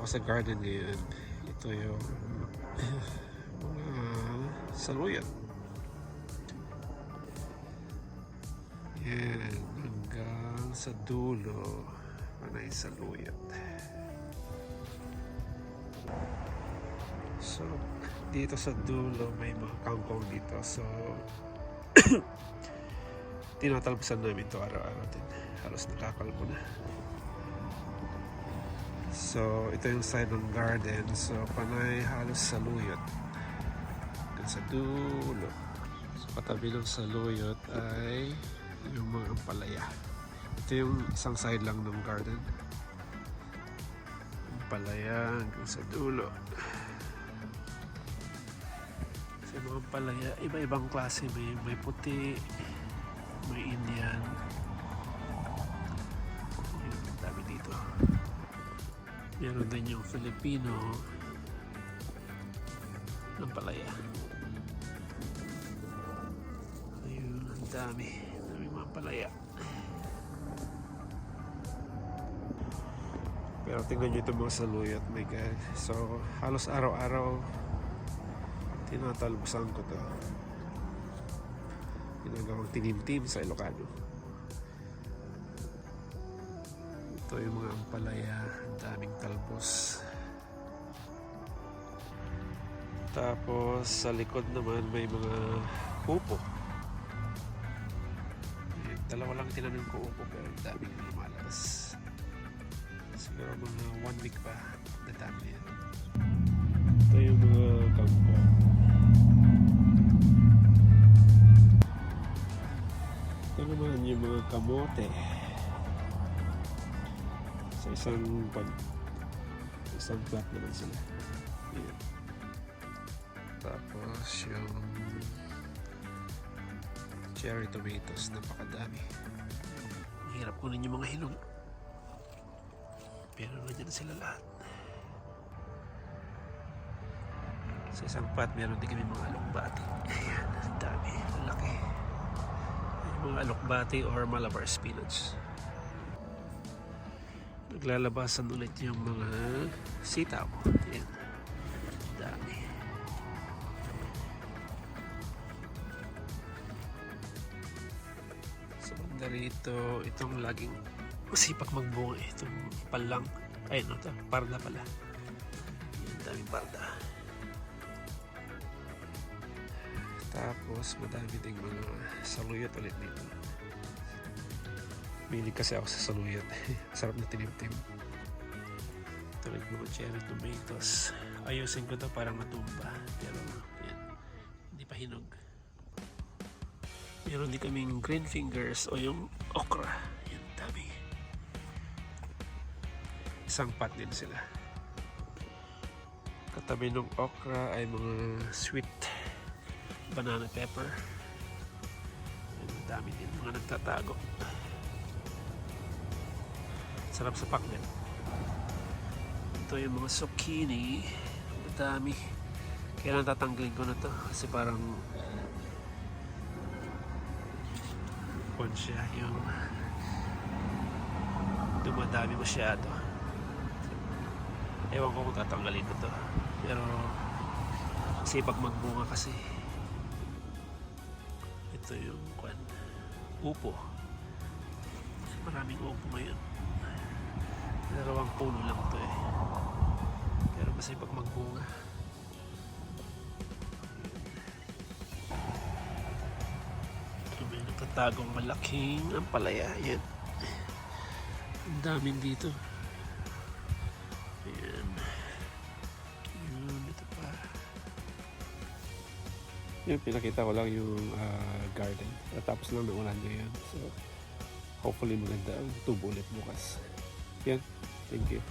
ako sa garden ngayon. Ito yung mga saluyot. Yan, hanggang sa dulo. Panay saluyot. So, dito sa dulo may mga kangkong dito. So, tinatalpasan namin ito araw-araw din. Halos nakakalbo na. So, ito yung side ng garden. So, panay halos saluyot. Hanggang sa dulo. So, katabi ng saluyot ay yung mga ampalaya. Ito yung isang side lang ng garden. Ampalaya hanggang sa dulo. Sa mga ampalaya, iba-ibang klase. May puti, may Indian. Yun, dami dito. Meron din yung Filipino ampalaya. Ayun, ang dami. Dami mga ampalaya. Pero tingnan nyo itong mga saluyot, my God. So, halos araw-araw tinatalbusan ko to. Ginagawang tinimtim sa Ilocano. Ito yung mga ampalaya, ang daming talbos. Tapos sa likod naman may mga upo. Dalawa lang tinanim ko upo pero ang daming lumalabas. Siguro mga 1 week pa dadami yan. Ito yung mga kangkong. Ito naman yung mga kamote. Sa isang plat naman sila. Ayan. Tapos yung cherry tomatoes, napakadami. Hirap kunin yung mga hinog. Pero nandiyan na sila lahat. Sa isang pot, meron din kami mga alokbati. Ayan, ang dami, ang laki. Mga alokbati or Malabar spinach. Naglalabasan ulit yung mga sitaw. Ayan, ang dami. Sa banda rito, itong laging masipag magbunga. Itong palang, ay no, parda pala. Ayan, daming parda. Tapos madami ding mga saluyot ulit dito. Mahilig kasi ako sa saluyot. Sarap na tinimtim. Tulad mga cherry tomatoes. Ayusin ko to para matumba. Pero yan, hindi pa hinog. Meron din kaming green fingers o yung okra. Yan, dami. Isang pot din sila. Katabi ng okra ay mga sweet banana pepper. Ang dami din mga nagtatago. Sarap sa pakbet. Ito yung mga zucchini. Ang dami. Kaya natatanggalin ko na to kasi parang siya yung dumadami masyado. Ewan ko kung tatanggalin ko to. Pero sipag magbunga kasi. Ito yung upo. Maraming upo ngayon. Dalawang puno lang to eh. Pero masipag magbunga. Ito may nagtatagong malaking ampalaya. Yan. Ang daming dito. Ayan. Yun, ito pa. Yun, pinakita ko lang yung garden. Tapos lang ng ulan ngayon. So, hopefully maganda ang tubo ulit bukas. Yan. Thank you.